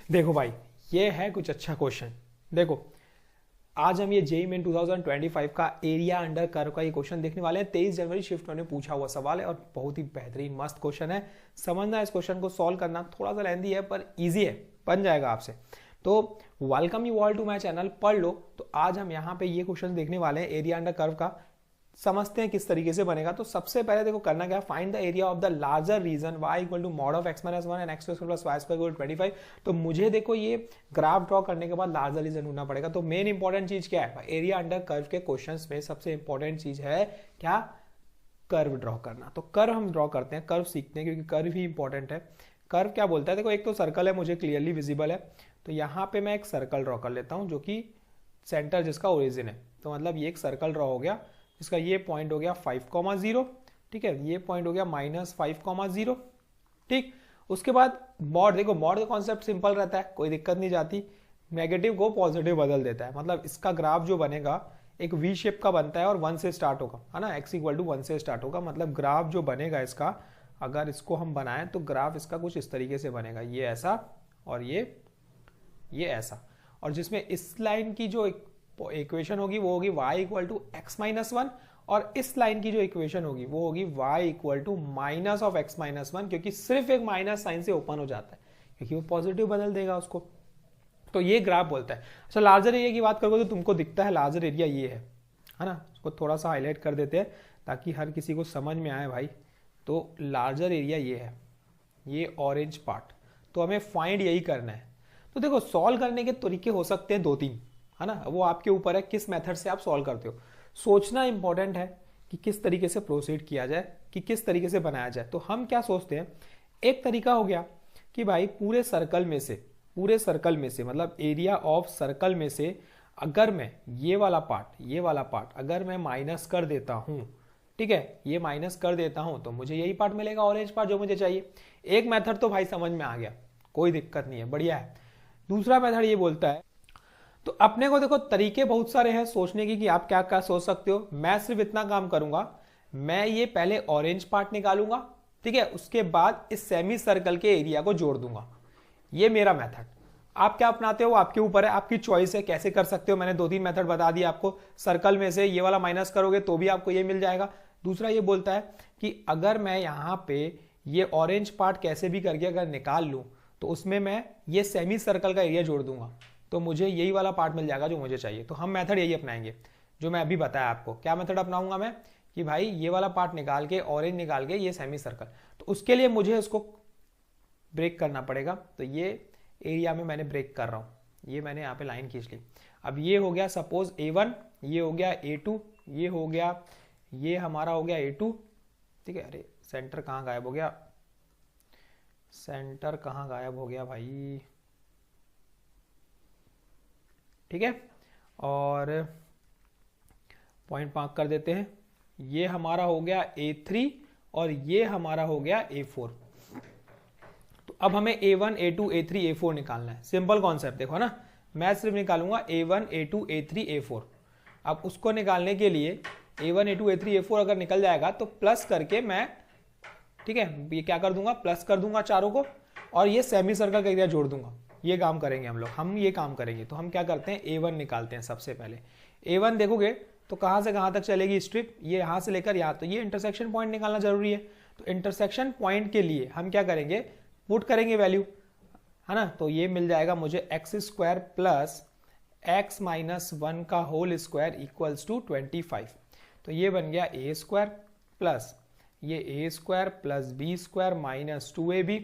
देखो भाई, ये है कुछ अच्छा क्वेश्चन। देखो, आज हम ये जेईई मेन 2025 का एरिया अंडर कर्व का ये क्वेश्चन देखने वाले हैं। 23 जनवरी शिफ्ट में पूछा हुआ सवाल है और बहुत ही बेहतरीन मस्त क्वेश्चन है। समझना, इस क्वेश्चन को सॉल्व करना थोड़ा सा लेंदी है पर इजी है, बन जाएगा आपसे। तो welcome you all to my channel, पढ़ लो। तो आज हम यहाँ पे ये क्वेश्चन देखने वाले हैं एरिया अंडर कर्व का। समझते हैं किस तरीके से बनेगा। तो सबसे पहले देखो करना क्या, find the area of the larger region y equal to mod of x minus 1 and x square plus y square equal 25। तो मुझे देखो ये ग्राफ ड्रॉ करने के बाद लार्जर रीजन ढूंढना पड़ेगा। तो मेन इंपॉर्टेंट चीज क्या है एरिया अंडर कर्व के क्वेश्चंस में, सबसे इंपॉर्टेंट चीज है क्या, कर्व ड्रॉ करना। तो कर्व हम ड्रॉ करते हैं, कर्व सीखते हैं क्योंकि कर्व ही इंपॉर्टेंट है। कर्व क्या बोलता है, देखो एक तो सर्कल है, मुझे क्लियरली विजिबल है। तो यहाँ पे मैं एक सर्कल ड्रॉ कर लेता हूँ जो कि सेंटर जिसका ओरिजिन है। तो मतलब ये एक सर्कल ड्रॉ हो गया जिसका ये पॉइंट हो गया 5,0, ठीक है, ये पॉइंट हो गया -5,0, ठीक। उसके बाद मॉड, देखो मॉड का कॉन्सेप्ट सिंपल रहता है, कोई दिक्कत नहीं जाती। नेगेटिव को पॉजिटिव बदल देता है। मतलब इसका ग्राफ जो बनेगा एक वी शेप का बनता है और 1 से स्टार्ट होगा, है ना, x इक्वल टू 1 से स्टार्ट होगा। मतलब ग्राफ जो बनेगा इसका, अगर इसको हम बनाएं तो ग्राफ इसका कुछ इस तरीके से बनेगा, ये ऐसा और ये ऐसा। और जिसमें इस लाइन की जो इक्वेशन होगी वो होगी y equal to x minus 1, और इस लाइन की जो इक्वेशन होगी वो होगी y equal to minus of x minus 1, क्योंकि सिर्फ एक माइनस साइन से ओपन हो जाता है क्योंकि वो पॉजिटिव बदल देगा उसको। तो ये ग्राफ बोलता है। अच्छा, लार्जर एरिया की बात करोगे तो तुमको दिखता है लार्जर एरिया ये है ना। उसको थोड़ा सा हाईलाइट कर देते हैं ताकि हर किसी को समझ में आए भाई। तो लार्जर एरिया ये है, ये ऑरेंज पार्ट। तो हमें फाइंड यही करना है। तो देखो सॉल्व करने के तरीके हो सकते हैं 2-3, है ना, वो आपके ऊपर है किस मेथड से आप सॉल्व करते हो। सोचना इंपॉर्टेंट है कि किस तरीके से प्रोसीड किया जाए, कि किस तरीके से बनाया जाए। तो हम क्या सोचते हैं, एक तरीका हो गया कि भाई पूरे सर्कल में से मतलब एरिया ऑफ सर्कल में से अगर मैं ये वाला पार्ट अगर मैं माइनस कर देता हूं, ठीक है, ये माइनस कर देता हूं तो मुझे यही पार्ट मिलेगा, ऑरेंज पार्ट जो मुझे चाहिए। एक मेथड तो भाई समझ में आ गया, कोई दिक्कत नहीं है, बढ़िया है। दूसरा मेथड ये बोलता है, तो अपने को देखो तरीके बहुत सारे हैं सोचने की कि आप क्या क्या सोच सकते हो। मैं सिर्फ इतना काम करूंगा, मैं ये पहले ऑरेंज पार्ट निकालूंगा, ठीक है, उसके बाद इस सेमी सर्कल के एरिया को जोड़ दूंगा। ये मेरा मेथड। आप क्या अपनाते हो आपके ऊपर है, आपकी चॉइस है, कैसे कर सकते हो। मैंने 2-3 मेथड बता दिया आपको। सर्कल में से ये वाला माइनस करोगे तो भी आपको ये मिल जाएगा। दूसरा ये बोलता है कि अगर मैं यहां पे ये ऑरेंज पार्ट कैसे भी करके अगर निकाल लूं तो उसमें मैं ये सेमी सर्कल का एरिया जोड़ दूंगा तो मुझे यही वाला पार्ट मिल जाएगा जो मुझे चाहिए। तो हम मेथड यही अपनाएंगे जो मैं अभी बताया आपको। क्या मेथड अपनाऊंगा मैं, कि भाई ये वाला पार्ट निकाल के, ऑरेंज निकाल के, ये सेमी सर्कल। तो उसके लिए मुझे इसको ब्रेक करना पड़ेगा। तो ये एरिया में मैंने ब्रेक कर रहा हूं, ये मैंने यहाँ पे लाइन खींच ली। अब ये हो गया सपोज A1, ये हो गया A2, ये हो गया, ये हमारा हो गया A2, ठीक है। अरे सेंटर कहाँ गायब हो गया, सेंटर कहाँ गायब हो गया भाई, ठीक है। और पॉइंट मार्क कर देते हैं। ये हमारा हो गया A3 और ये हमारा हो गया A4। तो अब हमें A1, A2, A3, A4 निकालना है। सिंपल कॉन्सेप्ट देखो ना, मैं सिर्फ निकालूंगा A1, A2, A3, A4। अब उसको निकालने के लिए A1, A2, A3, A4 अगर निकल जाएगा तो प्लस करके मैं, ठीक है, ये क्या कर दूंगा, प्लस कर दूंगा चारों को और ये सेमी सर्कल का एरिया जोड़ दूंगा। ये काम करेंगे हम ये काम करेंगे। तो हम क्या करते हैं, A1 निकालते हैं सबसे पहले। A1 देखोगे तो कहां से कहां तक चलेगी स्ट्रिप, ये यहां से लेकर यहां। तो ये इंटरसेक्शन पॉइंट निकालना जरूरी है। तो इंटरसेक्शन पॉइंट के लिए हम क्या करेंगे, पुट करेंगे वैल्यू, है ना। तो ये मिल जाएगा मुझे x square plus x minus 1 का होल स्क्वायर इक्वल्स टू 25। तो ये बन गया a स्क्वायर प्लस ये a square plus b square minus 2ab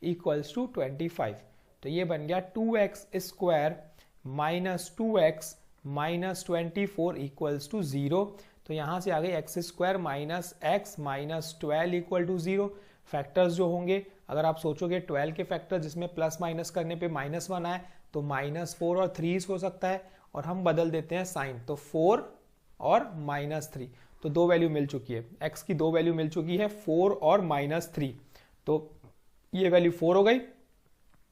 equals to 25। तो ये बन गया 2x square minus 2x minus 24 equals to 0। तो यहां से आ गई x square minus x minus 12 equal to 0। Factors जो होंगे, अगर आप सोचोगे 12 के फैक्टर जिसमें प्लस माइनस करने पे -1 आए तो -4 और 3 हो सकता है, और हम बदल देते हैं साइन। तो 4 और -3, तो 2 वैल्यू मिल चुकी है, x की 2 वैल्यू मिल चुकी है, 4 और -3। तो ये वैल्यू 4 हो गई,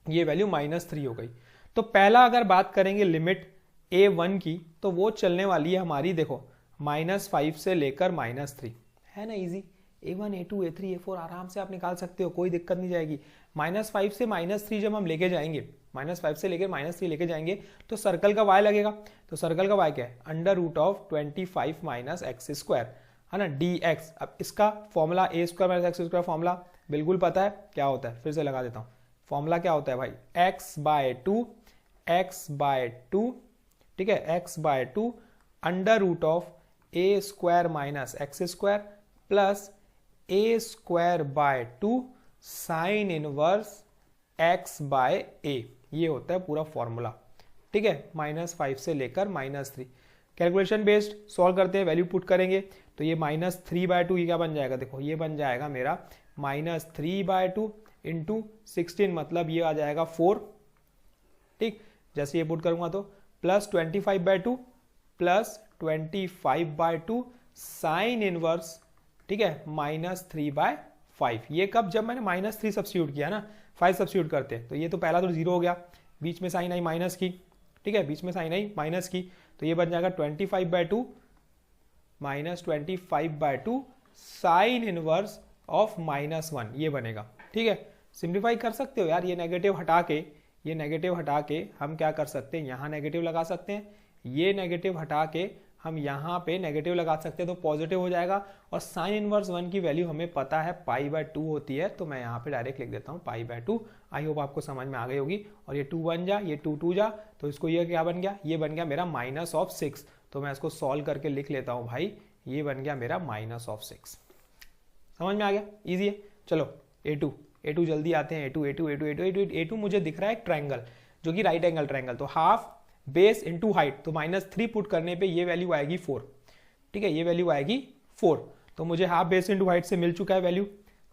ये वैल्यू -3 हो गई। तो पहला अगर बात करेंगे लिमिट A1 की तो वो चलने वाली है हमारी, देखो -5 से लेकर -3, है ना, easy. A1 A2 A3 A4 आराम से आप निकाल सकते हो, कोई दिक्कत नहीं जाएगी। -5 से -3 जब हम लेके जाएंगे, -5 से लेकर -3 लेके जाएंगे तो सर्कल का y लगेगा। तो सर्कल का y क्या है, √25 - x², है ना, dx। अब इसका फॉर्मूला a² - x² फॉर्मूला बिल्कुल पता है क्या होता है, फिर से लगा देता हूँ। फॉर्मूला क्या होता है भाई, x/2, ठीक है, x/2 √a² - x² plus a²/2 sine inverse x/a, ये होता है पूरा फॉर्मूला, ठीक है, -5 से लेकर -3। कैलकुलेशन बेस्ड सॉल्व करते हैं, वैल्यू पुट करेंगे तो ये -3/2 ये क्या बन जाएगा, देखो ये बन जाएगा मेरा -3/2 इंटू 16, मतलब ये आ जाएगा 4, ठीक। जैसे ये पुट करूंगा तो प्लस 25/2 प्लस 25/2 साइन इनवर्स, ठीक है, -3/5। ये कब, जब मैंने -3 सब्स्टिट्यूट किया ना, 5 सब्स्टिट्यूट करते हैं तो ये तो पहला तो 0 हो गया, बीच में साइन आई माइनस की, ठीक है, बीच में साइन आई माइनस की, तो ये बन जाएगा 25/2 -25/2 साइन इनवर्स ऑफ -1, ये बनेगा, ठीक है। सिंप्लीफाई कर सकते हो यार, ये नेगेटिव हटा के हम क्या कर सकते हैं, यहाँ नेगेटिव लगा सकते हैं, ये नेगेटिव हटा के हम यहाँ पे नेगेटिव लगा सकते हैं तो पॉजिटिव हो जाएगा। और साइन इनवर्स 1 की वैल्यू हमें पता है π/2 होती है, तो मैं यहाँ पे डायरेक्ट लिख देता हूँ π/2। आई होप आपको समझ में आ गई होगी। और ये 2 बन जा, ये 2 जा, तो इसको ये क्या बन गया, ये बन गया मेरा -6। तो मैं इसको सॉल्व करके लिख लेता हूँ भाई, ये बन गया मेरा -6। समझ में आ गया, ईजी है। चलो A2 जल्दी आते हैं। A2 मुझे दिख रहा है एक ट्रायंगल जो कि राइट एंगल ट्रायंगल, तो हाफ बेस इंटू हाइट, तो -3 पुट करने पे ये वैल्यू आएगी 4, ठीक है, ये वैल्यू आएगी 4। तो मुझे हाफ बेस इंटू हाइट से मिल चुका है वैल्यू,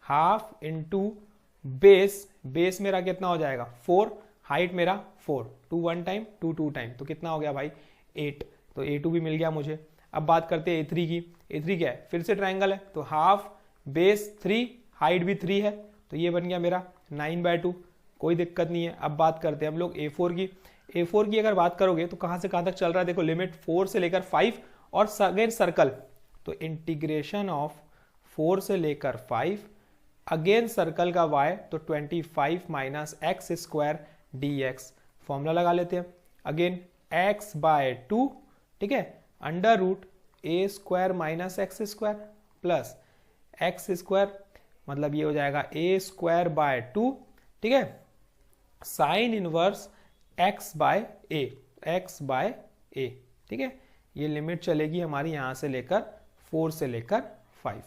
हाफ इंटू बेस मेरा कितना हो जाएगा 4, हाइट मेरा 4, 2 1 टाइम 2 2 टाइम, तो कितना हो गया भाई 8। तो A2 भी मिल गया मुझे। अब बात करते हैं A3 की। A3 क्या है, फिर से ट्रायंगल है, तो हाफ बेस 3, हाइट भी 3 है, तो ये बन गया मेरा 9/2, कोई दिक्कत नहीं है। अब बात करते हैं हम लोग A4 की। A4 की अगर बात करोगे तो कहां से कहां तक चल रहा है, देखो लिमिट 4 से लेकर 5 और अगेन सर्कल, तो इंटीग्रेशन ऑफ 4 से लेकर 5 अगेन सर्कल का y, तो 25 - x² dx। फॉर्मूला लगा लेते हैं अगेन, x/2, ठीक है, √a² - x² प्लस x², मतलब ये हो जाएगा a²/2, ठीक है, साइन इनवर्स x/a, ठीक है। ये लिमिट चलेगी हमारी यहां से लेकर 4 से लेकर 5।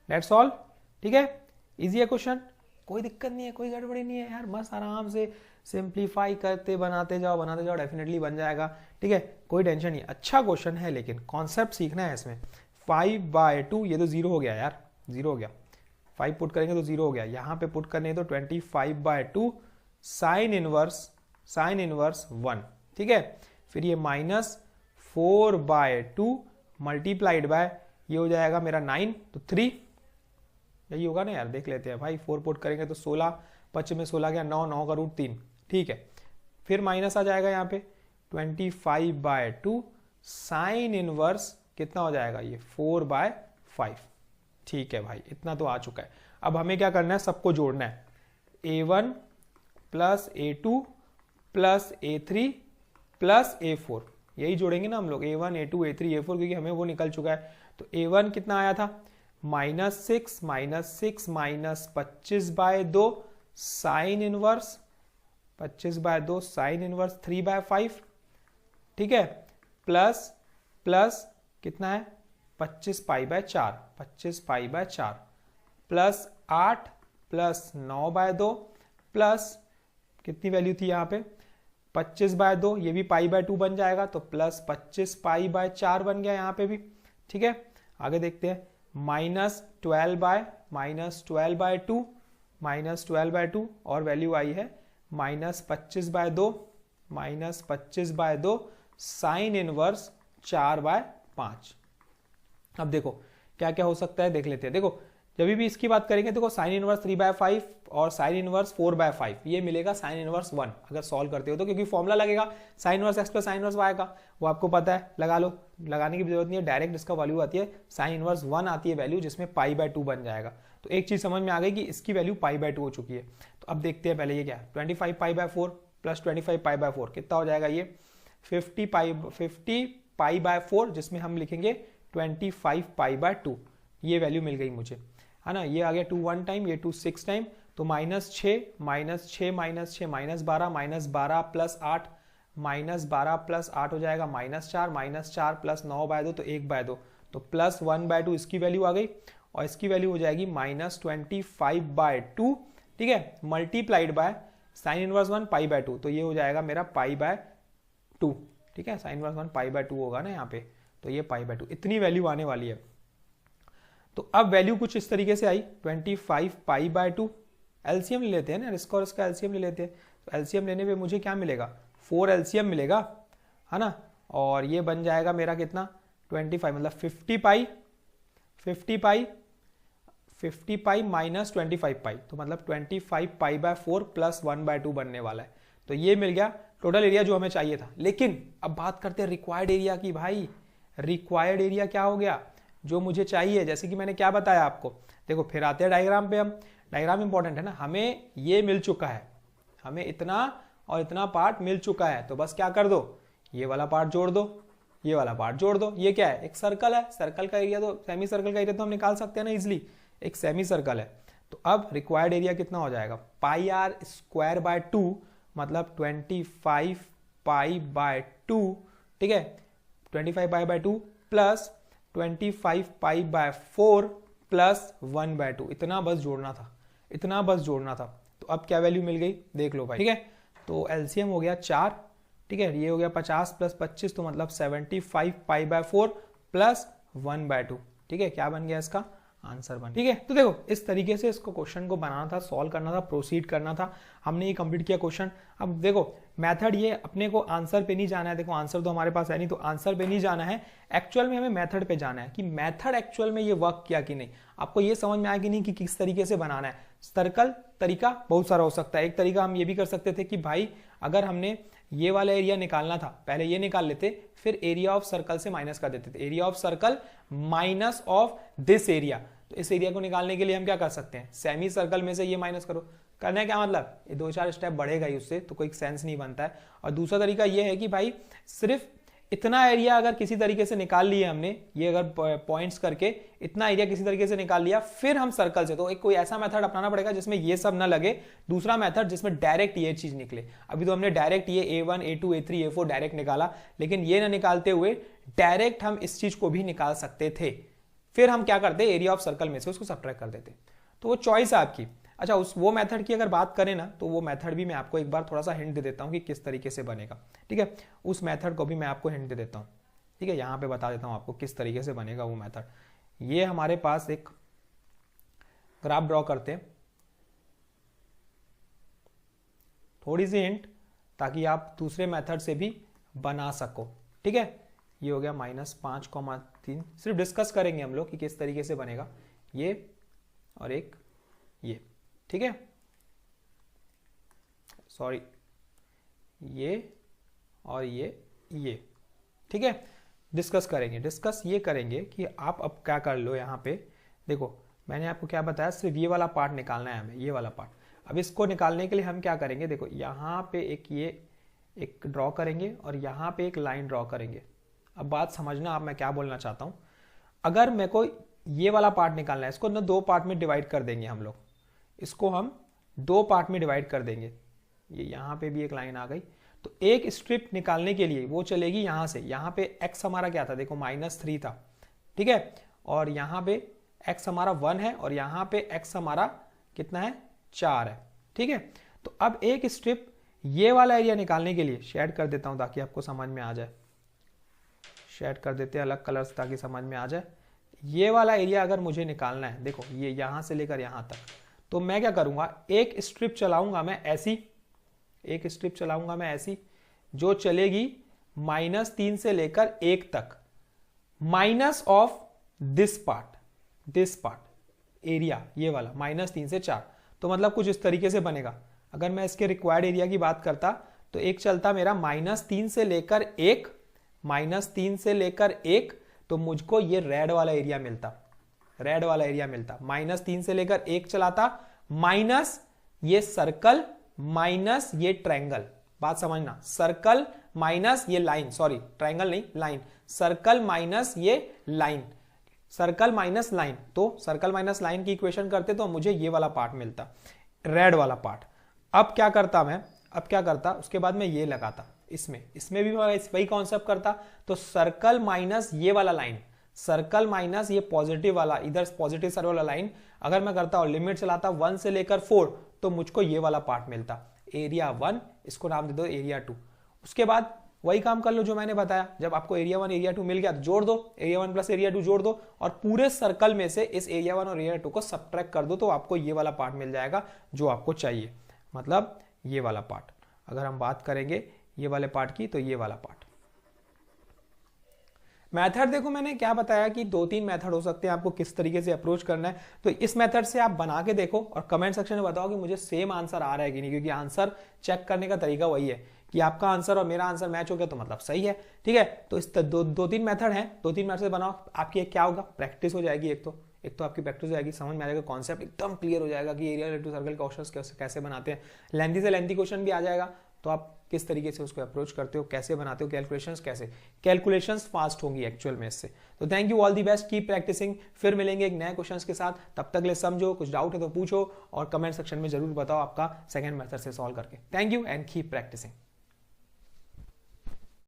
दैट्स ऑल, ठीक है, इजी है क्वेश्चन, कोई दिक्कत नहीं है, कोई गड़बड़ी नहीं है यार, मस्त आराम से सिंप्लीफाई करते बनाते जाओ, डेफिनेटली बन जाएगा, ठीक है, कोई टेंशन नहीं। अच्छा क्वेश्चन है लेकिन कॉन्सेप्ट सीखना है इसमें। 5/2, ये तो 0 हो गया यार, 0 हो गया, 5 पुट करेंगे तो 0 हो गया, यहाँ पे पुट करने तो 25/2 साइन इनवर्स 1, ठीक है। फिर ये -4/2 मल्टीप्लाइड बाय, ये हो जाएगा मेरा 9, तो 3, यही होगा ना यार, देख लेते हैं भाई, 4 पुट करेंगे तो 16, 5 में 16 गया 9, 9 का रूट 3, ठीक है। फिर माइनस आ जाएगा यहाँ पे 25/2 साइन इनवर्स कितना हो जाएगा, ये 4/5, ठीक है भाई, इतना तो आ चुका है। अब हमें क्या करना है, सबको जोड़ना है, A1 plus A2 plus A3 plus A4, यही जोड़ेंगे ना हम लोग, A1 A2 A3 A4, क्योंकि हमें वो निकल चुका है। तो A1 कितना आया था, -6 -25/2 साइन इनवर्स 3/5, ठीक है, प्लस कितना है 25π/4 प्लस 8 प्लस 9/2 प्लस कितनी वैल्यू थी यहाँ पे 25/2, ये भी π/2 बन जाएगा, तो प्लस 25π/4 बन गया यहाँ पे भी, ठीक है। आगे देखते हैं, -12/2 और वैल्यू आई है -25/2 साइन इनवर्स 4/5। अब देखो क्या क्या हो सकता है, देख लेते हैं। देखो जब भी इसकी बात करेंगे देखो साइन इनवर्स 3/5 और साइन इनवर्स 4/5 ये मिलेगा साइन इनवर्स 1 अगर सॉल्व करते हो तो, क्योंकि फॉर्मूला लगेगा sine inverse x plus sine inverse y का, वो आपको पता है, लगा लो, लगाने की जरूरत नहीं है, डायरेक्ट इसका वैल्यू आती है साइन इनवर्स 1 आती है वैल्यू, जिसमें पाई/2 बन जाएगा। तो एक चीज समझ में आ गई कि इसकी वैल्यू पाई/2 हो चुकी है। तो अब देखते हैं पहले ये क्या, 25 पाई/4 प्लस 25 पाई/4 कितना हो जाएगा ये 50 पाई/4, जिसमें हम लिखेंगे 25 पाई/2, ये वैल्यू मिल गई मुझे, है ना। ये आ गया 2 1 टाइम, ये 2 6 टाइम, तो -6 -6 -6 -12 -12 प्लस 8 -12 प्लस 8 हो जाएगा -4 -4 प्लस 9/2 तो 1/2, तो प्लस 1/2 इसकी वैल्यू आ गई, और इसकी वैल्यू हो जाएगी -25/2, ठीक है, मल्टीप्लाइड बाय साइन इनवर्स 1 पाई/2, तो ये हो जाएगा मेरा पाई/2, ठीक है, साइन इनवर्स 1 पाई/2 होगा ना यहाँ पे, तो ये पाई/2 इतनी वैल्यू आने वाली है। तो अब वैल्यू कुछ इस तरीके से आई 25 पाई/2, एलसीएम ले लेते हैं ना, इसका और इसका एलसीएम ले लेते हैं, तो एलसीएम लेने पे मुझे क्या मिलेगा 4 एलसीएम मिलेगा, है ना, और ये बन जाएगा मेरा कितना 25 मतलब 50 पाई माइनस 25 पाई, तो मतलब 25 पाई/4 प्लस 1/2 बनने वाला है। तो ये मिल गया टोटल एरिया जो हमें चाहिए था। लेकिन अब बात करते हैं रिक्वायर्ड एरिया की। भाई रिक्वायर्ड एरिया क्या हो गया जो मुझे चाहिए, जैसे कि मैंने क्या बताया आपको, देखो फिर आते हैं डायग्राम पे, हम डायग्राम इंपॉर्टेंट है ना, हमें ये मिल चुका है, हमें इतना और इतना पार्ट मिल चुका है, तो बस क्या कर दो, ये वाला पार्ट जोड़ दो, ये वाला पार्ट जोड़ दो। ये क्या है, एक सर्कल है, सर्कल का एरिया तो सेमी सर्कल का एरिया तो हम निकाल सकते हैं ना इजिली, एक सेमी सर्कल है। तो अब रिक्वायर्ड एरिया कितना हो जाएगा πr²/2 मतलब 25 पाई/2, ठीक है, 25 पाई/2 प्लस 25 पाई/4 प्लस 1/2, इतना बस जोड़ना था, इतना बस जोड़ना था। तो अब क्या वैल्यू मिल गई देख लो भाई, ठीक है, तो एलसीएम हो गया 4, ठीक है, ये हो गया 50 प्लस 25 तो मतलब 75 पाई/4 प्लस 1/2, ठीक है, क्या बन गया इसका आंसर बन, ठीक है। तो देखो इस तरीके से इसको क्वेश्चन को बनाना था, सॉल्व करना था, प्रोसीड करना था, हमने ये कंप्लीट किया क्वेश्चन। अब देखो मेथड ये, अपने को आंसर पे नहीं जाना है, देखो आंसर तो हमारे पास है नहीं, तो आंसर पे नहीं जाना है, एक्चुअल में हमें मेथड पे जाना है कि मेथड एक्चुअल में ये वर्क किया कि नहीं, आपको ये समझ में आया कि नहीं कि किस तरीके से बनाना है। सर्कल तरीका बहुत सारा हो सकता है, एक तरीका हम ये भी कर सकते थे कि भाई अगर हमने ये वाला एरिया निकालना था, पहले ये निकाल लेते, फिर एरिया ऑफ सर्कल से माइनस कर देते थे, area of circle minus of this area. तो इस एरिया को निकालने के लिए हम क्या कर सकते हैं, सेमी सर्कल में से ये माइनस करो, करना है क्या मतलब, ये 2-4 स्टेप बढ़ेगा ही उससे, तो कोई सेंस नहीं बनता है। और दूसरा तरीका ये है कि भाई सिर्फ इतना एरिया अगर किसी तरीके से निकाल लिया हमने, ये अगर पॉइंट्स करके इतना एरिया किसी तरीके से निकाल लिया, फिर हम सर्कल से, तो एक कोई ऐसा मेथड अपनाना पड़ेगा जिसमें ये सब ना लगे, दूसरा मेथड जिसमें डायरेक्ट ये चीज निकले। अभी तो हमने डायरेक्ट ये A1 A2 A3 A4 direct निकाला, लेकिन ये ना निकालते हुए डायरेक्ट हम इस चीज को भी निकाल सकते थे, फिर हम क्या करते, एरिया ऑफ सर्कल में से उसको सब्ट्रैक्ट कर देते। तो वो चॉइस है आपकी। अच्छा वो मेथड की अगर बात करें ना, तो वो मेथड भी मैं आपको एक बार थोड़ा सा हिंट दे देता हूं कि किस तरीके से बनेगा, ठीक है, उस मेथड को भी मैं आपको हिंट दे देता हूं, ठीक है, यहां पे बता देता हूं आपको किस तरीके से बनेगा वो मेथड। ये हमारे पास एक ग्राफ ड्रॉ करते हैं, थोड़ी सी हिंट ताकि आप दूसरे मेथड से भी बना सको, ठीक है। ये हो गया -5,3, सिर्फ डिस्कस करेंगे हम लोग कि किस तरीके से बनेगा, ये और एक ये, ठीक है, सॉरी ये और ये, ठीक है, डिस्कस करेंगे। डिस्कस ये करेंगे कि आप अब क्या कर लो, यहाँ पे देखो मैंने आपको क्या बताया, सिर्फ ये वाला पार्ट निकालना है हमें, ये वाला पार्ट। अब इसको निकालने के लिए हम क्या करेंगे, देखो यहाँ पे एक ड्रॉ करेंगे और यहाँ पे एक लाइन ड्रॉ करेंगे। अब बात समझना आप मैं क्या बोलना चाहता हूँ, अगर मेरे को ये वाला पार्ट निकालना है, इसको ना 2 पार्ट में डिवाइड कर देंगे हम लोग, इसको हम 2 पार्ट में डिवाइड कर देंगे। ये यहाँ पे भी एक लाइन आ गई, तो एक स्ट्रिप निकालने के लिए वो चलेगी यहाँ से, यहाँ पे x हमारा क्या था, देखो -3 था, ठीक है, और यहाँ पे x हमारा 1 है और यहाँ पे x हमारा कितना है 4 है, ठीक है। तो अब एक स्ट्रिप ये वाला एरिया निकालने के लिए शेड कर देता हूँ ताकि आपको समझ में आ जाए, शेड कर देते हैं अलग कलर से ताकि समझ में आ जाए। ये वाला एरिया अगर मुझे निकालना है, देखो ये यहां से लेकर यहां तक, तो मैं क्या करूंगा, एक स्ट्रिप चलाऊंगा मैं ऐसी, एक स्ट्रिप चलाऊंगा मैं ऐसी जो चलेगी -3 से लेकर 1 तक, minus of this part, area ये वाला -3 से 4, तो मतलब कुछ इस तरीके से बनेगा। अगर मैं इसके रिक्वायर्ड एरिया की बात करता तो एक चलता मेरा -3 से लेकर 1, -3 से लेकर 1, तो मुझको ये रेड वाला एरिया मिलता, रेड वाला एरिया मिलता। -3 से लेकर 1 चलाता, माइनस ये सर्कल माइनस ये ट्रायंगल, बात समझना, सर्कल माइनस ये लाइन, सॉरी ट्रायंगल नहीं लाइन, सर्कल माइनस ये लाइन, सर्कल माइनस लाइन, तो सर्कल माइनस लाइन की इक्वेशन करते तो मुझे ये वाला पार्ट मिलता, रेड वाला पार्ट। अब क्या करता मैं, अब क्या करता, उसके बाद मैं ये लगाता इसमें भी वही कॉन्सेप्ट करता, तो सर्कल माइनस ये वाला लाइन, सर्कल माइनस ये पॉजिटिव वाला, इधर पॉजिटिव सर्कल वाला लाइन, अगर मैं करता और लिमिट चलाता 1 से लेकर 4, तो मुझको ये वाला पार्ट मिलता, एरिया 1, इसको नाम दे दो एरिया 2। उसके बाद वही काम कर लो जो मैंने बताया, जब आपको एरिया 1 एरिया 2 मिल गया तो जोड़ दो, एरिया 1 प्लस एरिया 2 जोड़ दो, और पूरे सर्कल में से इस एरिया 1 और एरिया 2 को सबट्रैक्ट कर दो, तो आपको ये वाला पार्ट मिल जाएगा जो आपको चाहिए, मतलब ये वाला पार्ट। अगर हम बात करेंगे ये वाले पार्ट की, तो ये वाला पार्ट। मेथड देखो मैंने क्या बताया कि 2-3 मेथड हो सकते हैं, आपको किस तरीके से अप्रोच करना है, तो इस मेथड से आप बना के देखो और कमेंट सेक्शन में बताओ कि मुझे सेम आंसर आ रहा है कि नहीं, क्योंकि आंसर चेक करने का तरीका वही है कि आपका आंसर और मेरा आंसर मैच हो गया तो मतलब सही है, ठीक है। तो इस 2-3 मेथड हैं, 2-3 मेथड से बनाओ, आपकी एक क्या होगा, प्रैक्टिस हो जाएगी, एक तो आपकी प्रैक्टिस हो जाएगी, समझ में आ जाएगा, कॉन्सेप्ट एकदम क्लियर हो जाएगा कि एरिया रिलेटिव सर्कल क्वेश्चंस कैसे बनाते हैं, लेंथी से लेंथी क्वेश्चन भी आ जाएगा, तो आप किस तरीके से उसको अप्रोच करते हो, कैसे बनाते हो, कैलकुलेशंस फास्ट होंगी एक्चुअल में इससे। तो thank you, all the best, keep practising, फिर मिलेंगे एक नए क्वेश्चंस के साथ, तब तक ले समझो, कुछ डाउट है तो पूछो और कमेंट सेक्शन में जरूर बताओ आपका सेकंड मेथड से सॉल्व करके। Thank you and keep practising.